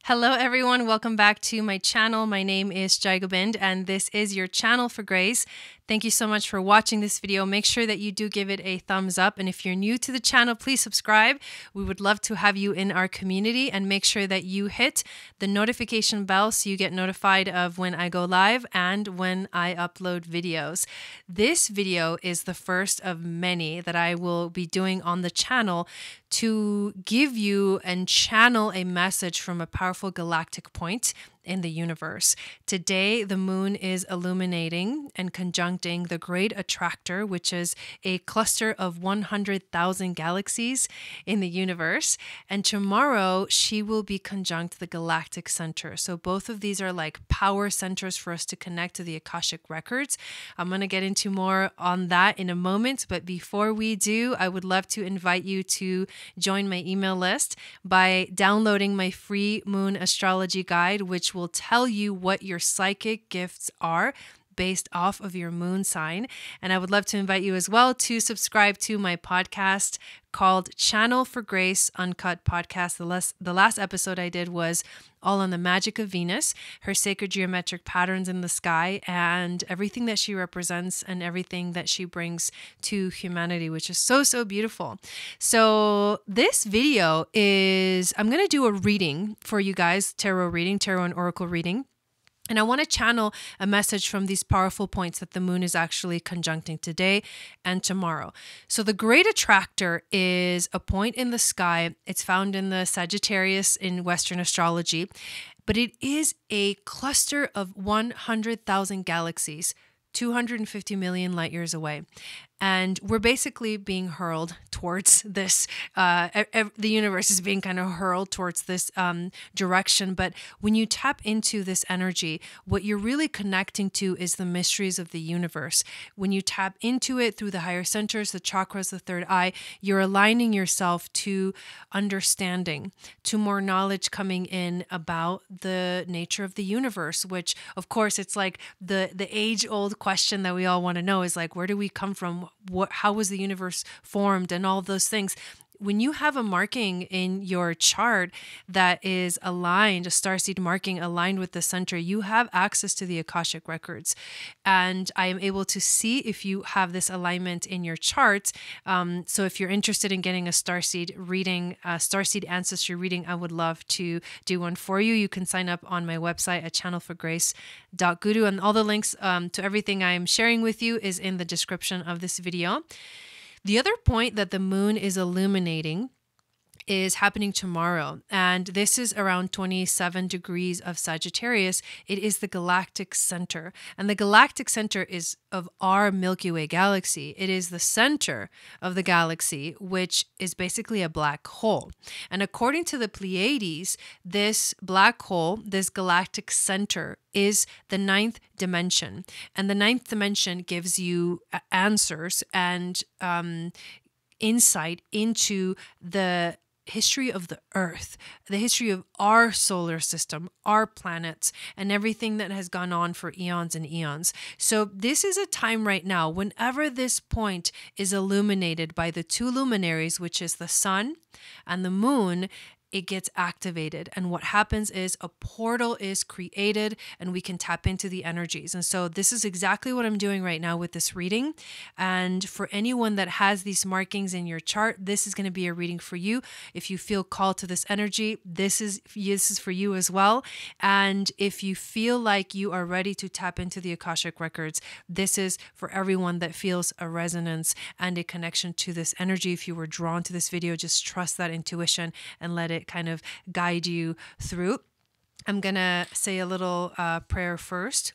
Hello everyone, welcome back to my channel. My name is Jai Gobind and this is your channel for grace. Thank you so much for watching this video. Make sure that you do give it a thumbs up, and if you're new to the channel, please subscribe. We would love to have you in our community, and make sure that you hit the notification bell so you get notified of when I go live and when I upload videos. This video is the first of many that I will be doing on the channel to give you and channel a message from a powerful galactic point in the universe. Today, the moon is illuminating and conjuncting the Great Attractor, which is a cluster of 100,000 galaxies in the universe. And tomorrow, she will be conjunct the Galactic Center. So both of these are like power centers for us to connect to the Akashic records. I'm going to get into more on that in a moment. But before we do, I would love to invite you to join my email list by downloading my free moon astrology guide, which will tell you what your psychic gifts are based off of your moon sign. And I would love to invite you as well to subscribe to my podcast called Channel for Grace Uncut Podcast. The last episode I did was all on the magic of Venus, her sacred geometric patterns in the sky, and everything that she represents and everything that she brings to humanity, which is so, so beautiful. So this video is, I'm going to do a reading for you guys, tarot and oracle reading. And I want to channel a message from these powerful points that the moon is actually conjuncting today and tomorrow. So the Great Attractor is a point in the sky. It's found in the Sagittarius in Western astrology, but it is a cluster of 100,000 galaxies, 250 million light years away. And we're basically being hurled towards this, the universe is being kind of hurled towards this direction. But when you tap into this energy, what you're really connecting to is the mysteries of the universe. When you tap into it through the higher centers, the chakras, the third eye, you're aligning yourself to understanding, to more knowledge coming in about the nature of the universe, which of course it's like the age-old question that we all want to know is like, where do we come from? How was the universe formed and all of those things? When you have a marking in your chart that is aligned, a starseed marking aligned with the center, you have access to the Akashic records. And I am able to see if you have this alignment in your chart. So if you're interested in getting a starseed reading, a starseed ancestry reading, I would love to do one for you. You can sign up on my website at channelforgrace.guru, and all the links to everything I'm sharing with you is in the description of this video. The other point that the moon is illuminating is happening tomorrow, and this is around 27 degrees of Sagittarius. It is the Galactic Center, and the Galactic Center is of our Milky Way galaxy. It is the center of the galaxy, which is basically a black hole. And according to the Pleiades, this black hole, this Galactic Center, is the 9th dimension, and the 9th dimension gives you answers and insight into the history of the Earth, the history of our solar system, our planets, and everything that has gone on for eons and eons. So this is a time right now, whenever this point is illuminated by the two luminaries, which is the sun and the moon, it gets activated. And what happens is a portal is created and we can tap into the energies. And so this is exactly what I'm doing right now with this reading. And for anyone that has these markings in your chart, this is going to be a reading for you. If you feel called to this energy, this is for you as well. And if you feel like you are ready to tap into the Akashic records, this is for everyone that feels a resonance and a connection to this energy. If you were drawn to this video, just trust that intuition and let it kind of guide you through. I'm gonna say a little prayer first.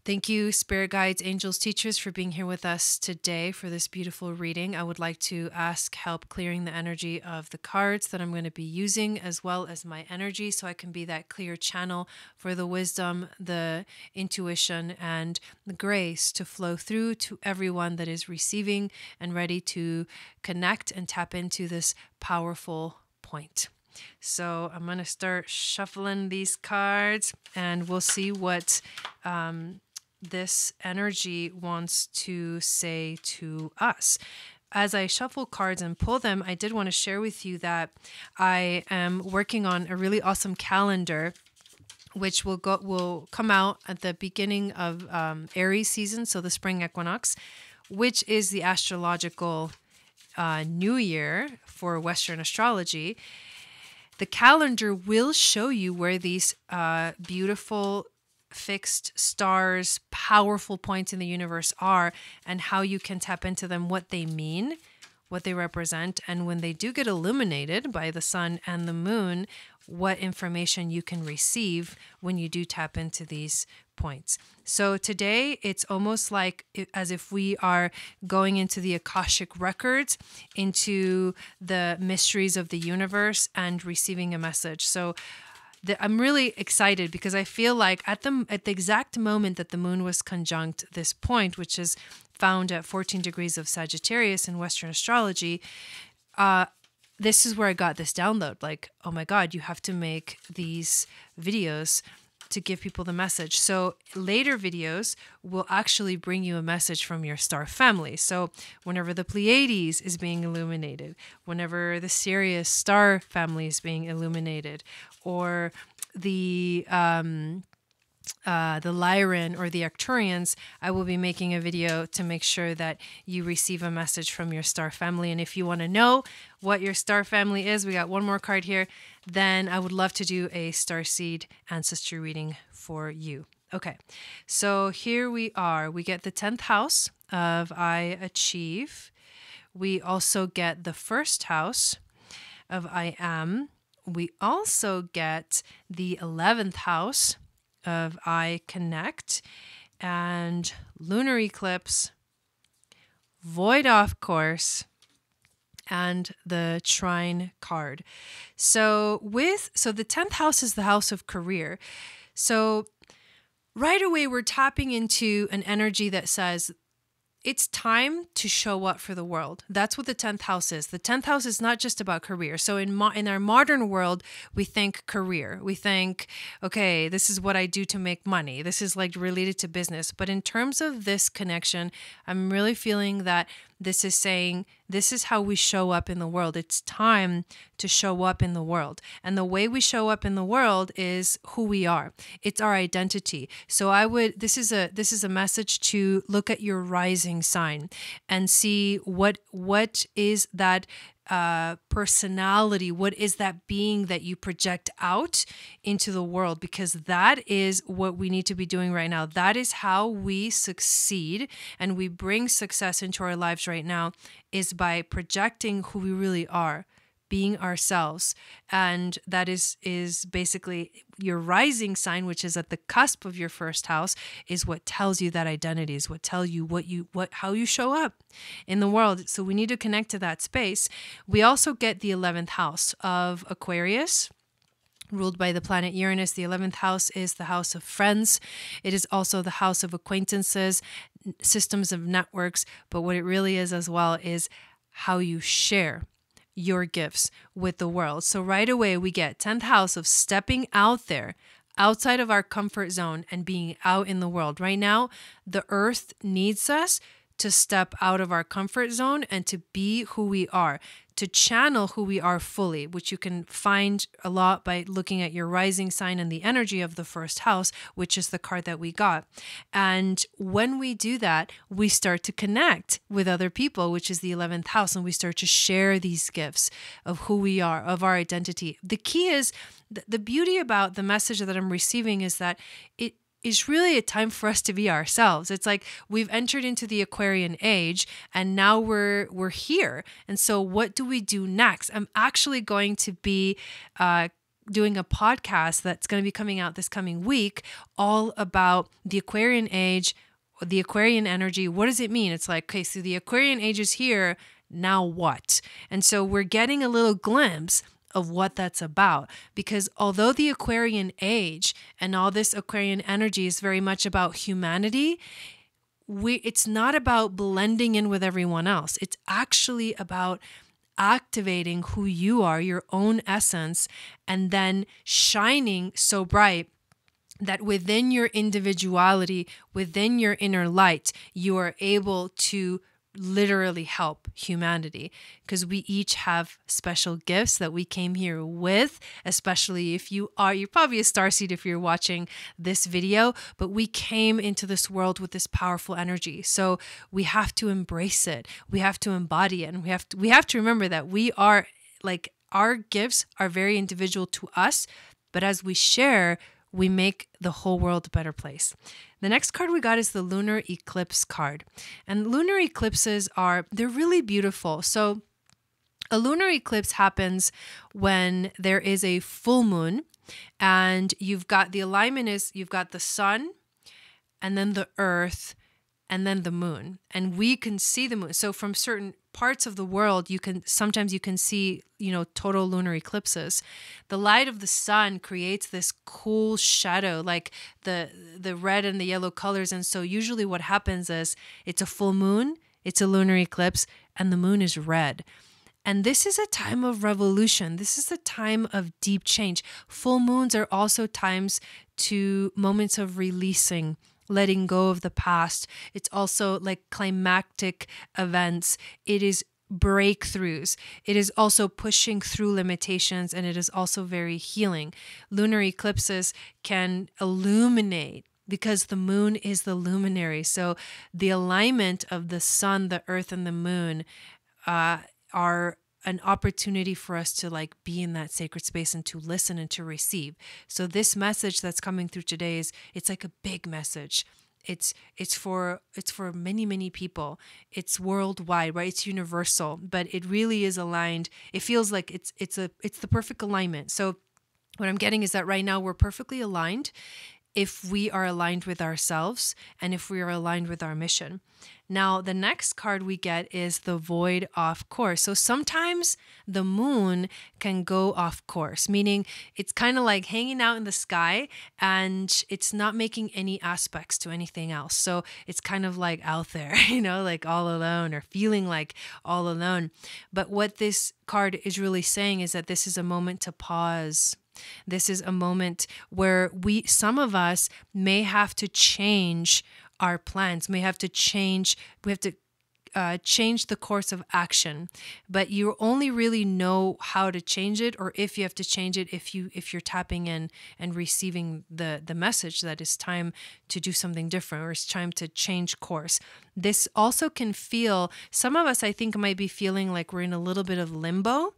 Thank you, spirit guides, angels, teachers, for being here with us today for this beautiful reading. I would like to ask help clearing the energy of the cards that I'm going to be using, as well as my energy, so I can be that clear channel for the wisdom, the intuition, and the grace to flow through to everyone that is receiving and ready to connect and tap into this powerful point. So I'm going to start shuffling these cards and we'll see what this energy wants to say to us. as I shuffle cards and pull them, I did want to share with you that I am working on a really awesome calendar, which will come out at the beginning of Aries season, so the spring equinox, which is the astrological new year for Western astrology. The calendar will show you where these beautiful fixed stars, powerful points in the universe are, and how you can tap into them, what they mean, what they represent, and when they do get illuminated by the sun and the moon, what information you can receive when you do tap into these points. So today it's almost like as if we are going into the Akashic records, into the mysteries of the universe and receiving a message. So I'm really excited because I feel like at the exact moment that the moon was conjunct this point, which is found at 14 degrees of Sagittarius in Western astrology, this is where I got this download. Like, oh my God, you have to make these videos to give people the message. So later videos will actually bring you a message from your star family. So whenever the Pleiades is being illuminated, whenever the Sirius star family is being illuminated, or the Lyran or the Arcturians, I will be making a video to make sure that you receive a message from your star family. And if you want to know what your star family is, we got one more card here, then I would love to do a starseed ancestry reading for you. Okay, so here we are. We get the 10th house of I Achieve. We also get the first house of I Am. We also get the 11th house of I Connect, and Lunar Eclipse, Void Off Course, and the Trine card. So the 10th house is the house of career. So right away we're tapping into an energy that says it's time to show up for the world. That's what the 10th house is. The 10th house is not just about career. So in our modern world, we think career. We think, okay, this is what I do to make money. This is like related to business. But in terms of this connection, I'm really feeling that this is saying, this is how we show up in the world. It's time to show up in the world. And the way we show up in the world is who we are. It's our identity. So this is a message to look at your rising sign and see what is that personality, what is that being that you project out into the world, because that is what we need to be doing right now. That is how we succeed and we bring success into our lives right now, is by projecting who we really are, being ourselves. And that is basically your rising sign, which is at the cusp of your first house, is what tells you that identity, is what tells you how you show up in the world. So we need to connect to that space. We also get the 11th house of Aquarius, ruled by the planet Uranus. The 11th house is the house of friends. It is also the house of acquaintances, systems of networks. But what it really is as well is how you share your gifts with the world. So right away we get 10th house of stepping out there, outside of our comfort zone and being out in the world. Right now, the earth needs us to step out of our comfort zone and to be who we are, to channel who we are fully, which you can find a lot by looking at your rising sign and the energy of the first house, which is the card that we got. And when we do that, we start to connect with other people, which is the 11th house, and we start to share these gifts of who we are, of our identity. The key is, the beauty about the message that I'm receiving is that it's really a time for us to be ourselves. It's like we've entered into the Aquarian age and now we're here. And so what do we do next? I'm actually going to be doing a podcast that's going to be coming out this coming week, all about the Aquarian age, the Aquarian energy. What does it mean? It's like, okay, so the Aquarian age is here. Now what? And so we're getting a little glimpse of what that's about, because although the Aquarian age and all this Aquarian energy is very much about humanity, it's not about blending in with everyone else. It's actually about activating who you are, your own essence, and then shining so bright that within your individuality, within your inner light, you are able to literally help humanity, because we each have special gifts that we came here with, especially if you're probably a starseed if you're watching this video, but we came into this world with this powerful energy. So we have to embrace it. We have to embody it. And we have to remember that we are like, our gifts are very individual to us, but as we share, we make the whole world a better place. The next card we got is the Lunar Eclipse card. And lunar eclipses they're really beautiful. So a lunar eclipse happens when there is a full moon, and you've got the alignment is you've got the sun and then the earth and then the moon, and we can see the moon. So from certain parts of the world, sometimes you can see, total lunar eclipses. The light of the sun creates this cool shadow, like the red and the yellow colors. And so usually what happens is it's a full moon, it's a lunar eclipse, and the moon is red. And this is a time of revolution. This is a time of deep change. Full moons are also moments of releasing, letting go of the past. It's also like climactic events. It is breakthroughs. It is also pushing through limitations, and it is also very healing. Lunar eclipses can illuminate because the moon is the luminary. So the alignment of the sun, the earth, and the moon are an opportunity for us to like be in that sacred space and to listen and to receive. So this message that's coming through today it's like a big message. It's for many, many people. It's worldwide, right? It's universal, but it really is aligned. It feels like it's the perfect alignment. So what I'm getting is that right now we're perfectly aligned if we are aligned with ourselves and if we are aligned with our mission. Now, the next card we get is the void off course. So sometimes the moon can go off course, meaning it's kind of like hanging out in the sky and it's not making any aspects to anything else. So it's kind of like out there, like all alone or feeling like all alone. But what this card is really saying is that this is a moment to pause. This is a moment where some of us may have to change our plans, we have to change the course of action, but you only really know how to change it, or if you have to change it, if you're tapping in and receiving the message that it's time to do something different, or it's time to change course. This also can feel, some of us I think might be feeling like we're in a little bit of limbo.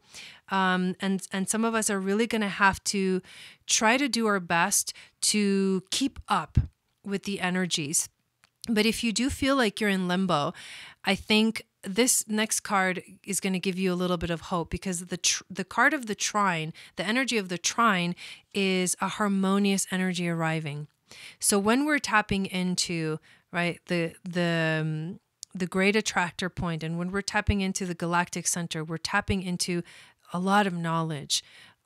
And some of us are really going to have to try to do our best to keep up with the energies. But if you do feel like you're in limbo, I think this next card is going to give you a little bit of hope, because the card of the Trine, the energy of the Trine, is a harmonious energy arriving. So when we're tapping into, right, the Great Attractor point, and when we're tapping into the Galactic Center, we're tapping into a lot of knowledge.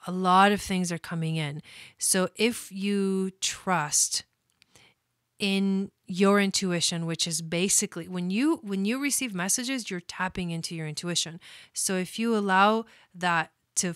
A lot of things are coming in. So if you trust in your intuition, which is basically when you receive messages, you're tapping into your intuition. So if you allow that to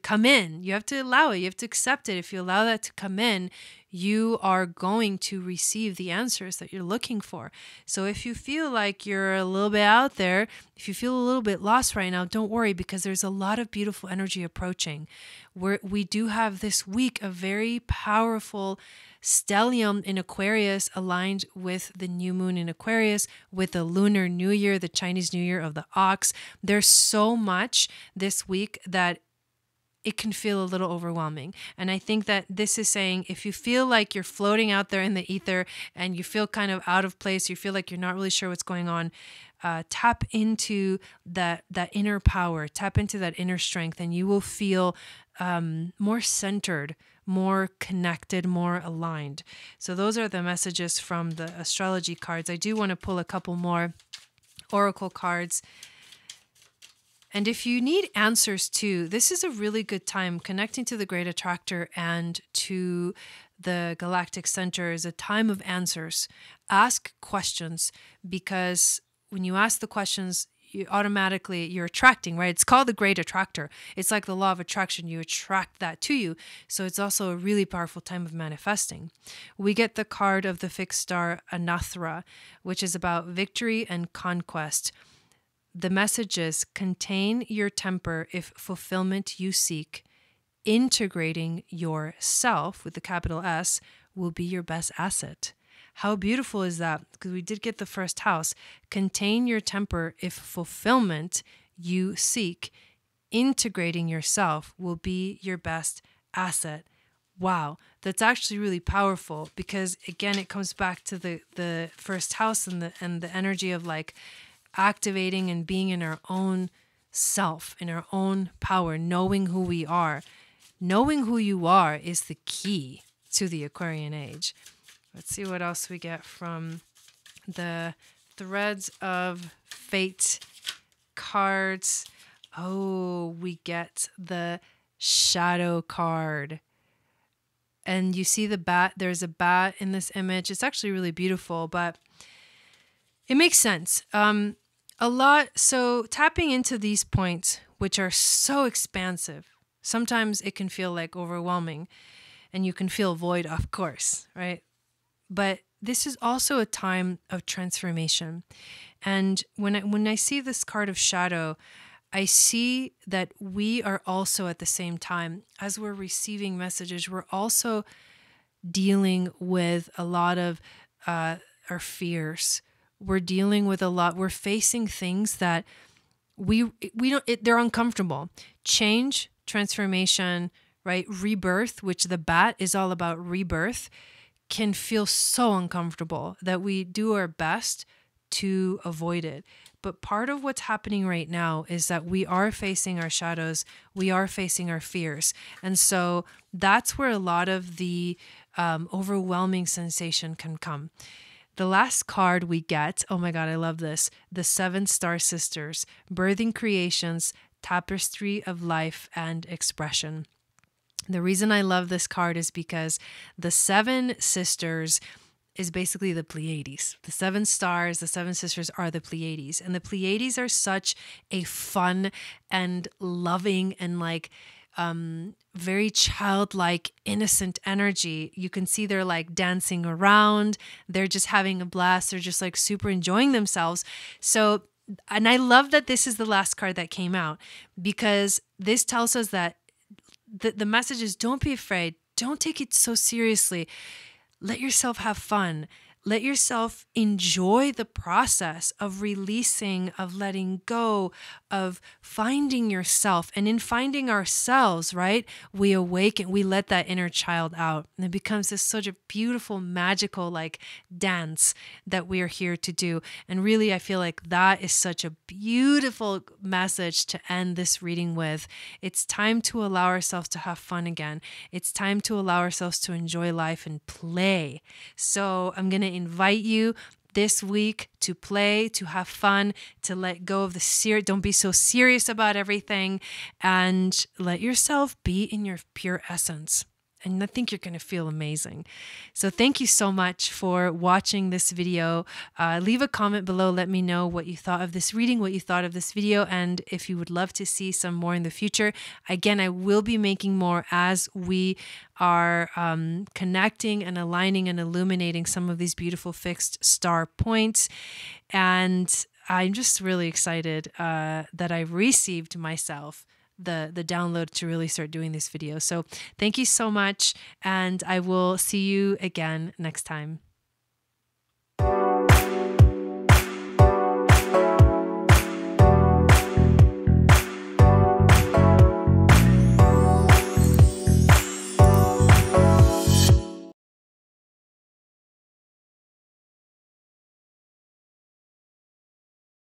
come in, you have to allow it, you have to accept it. If you allow that to come in, you are going to receive the answers that you're looking for. So if you feel like you're a little bit out there, if you feel a little bit lost right now, don't worry, because there's a lot of beautiful energy approaching. We do have this week a very powerful stellium in Aquarius aligned with the new moon in Aquarius, with the Lunar New Year, the Chinese New Year of the Ox. There's so much this week that it can feel a little overwhelming. And I think that this is saying, if you feel like you're floating out there in the ether and you feel kind of out of place, you feel like you're not really sure what's going on, tap into that inner power, tap into that inner strength, and you will feel more centered, more connected, more aligned. So those are the messages from the astrology cards. I do want to pull a couple more oracle cards. And if you need answers too, this is a really good time. Connecting to the Great Attractor and to the Galactic Center is a time of answers. Ask questions, because when you ask the questions, you're attracting, right? It's called the Great Attractor. It's like the law of attraction. You attract that to you. So it's also a really powerful time of manifesting. We get the card of the fixed star Anathra, which is about victory and conquest. the message is contain your temper if fulfillment you seek. Integrating yourself with the capital S will be your best asset. How beautiful is that? Because we did get the first house. Contain your temper if fulfillment you seek. Integrating yourself will be your best asset. Wow, that's actually really powerful, because again, it comes back to the first house and the energy of like activating and being in our own self, in our own power, knowing who we are. Knowing who you are is the key to the Aquarian age. Let's see what else we get from the Threads of Fate cards. Oh, we get the Shadow card. And you see the bat. There's a bat in this image. It's actually really beautiful, but it makes sense. A lot. So tapping into these points, which are so expansive, sometimes it can feel like overwhelming, and you can feel void, of course, right? But this is also a time of transformation. And when I see this card of Shadow, I see that we are also at the same time, as we're receiving messages, we're also dealing with a lot of our fears. We're dealing with a lot. We're facing things that we don't. They're uncomfortable. Change, transformation, right? Rebirth, which the bat is all about rebirth, can feel so uncomfortable that we do our best to avoid it. But part of what's happening right now is that we are facing our shadows, we are facing our fears. And so that's where a lot of the overwhelming sensation can come. The last card we get, oh my God, I love this. The 7 Star Sisters, Birthing Creations, Tapestry of Life and Expression. The reason I love this card is because the 7 sisters is basically the Pleiades. The 7 stars, the 7 sisters are the Pleiades. And the Pleiades are such a fun and loving and like very childlike, innocent energy. You can see they're like dancing around. They're just having a blast. They're just like super enjoying themselves. So, and I love that this is the last card that came out, because this tells us that the message is, don't be afraid. Don't take it so seriously. Let yourself have fun. Let yourself enjoy the process of releasing, of letting go, of finding yourself. And in finding ourselves, right, we awaken, we let that inner child out. And it becomes this such a beautiful, magical like dance that we are here to do. And really, I feel like that is such a beautiful message to end this reading with. It's time to allow ourselves to have fun again. It's time to allow ourselves to enjoy life and play. So I'm going to invite you this week to play, to have fun, to let go of the don't be so serious about everything, and let yourself be in your pure essence. And I think you're going to feel amazing. So thank you so much for watching this video. Leave a comment below. Let me know what you thought of this reading, what you thought of this video, and if you would love to see some more in the future. Again, I will be making more as we are connecting and aligning and illuminating some of these beautiful fixed star points. And I'm just really excited that I received myself the download to really start doing these videos. So thank you so much, and I will see you again next time.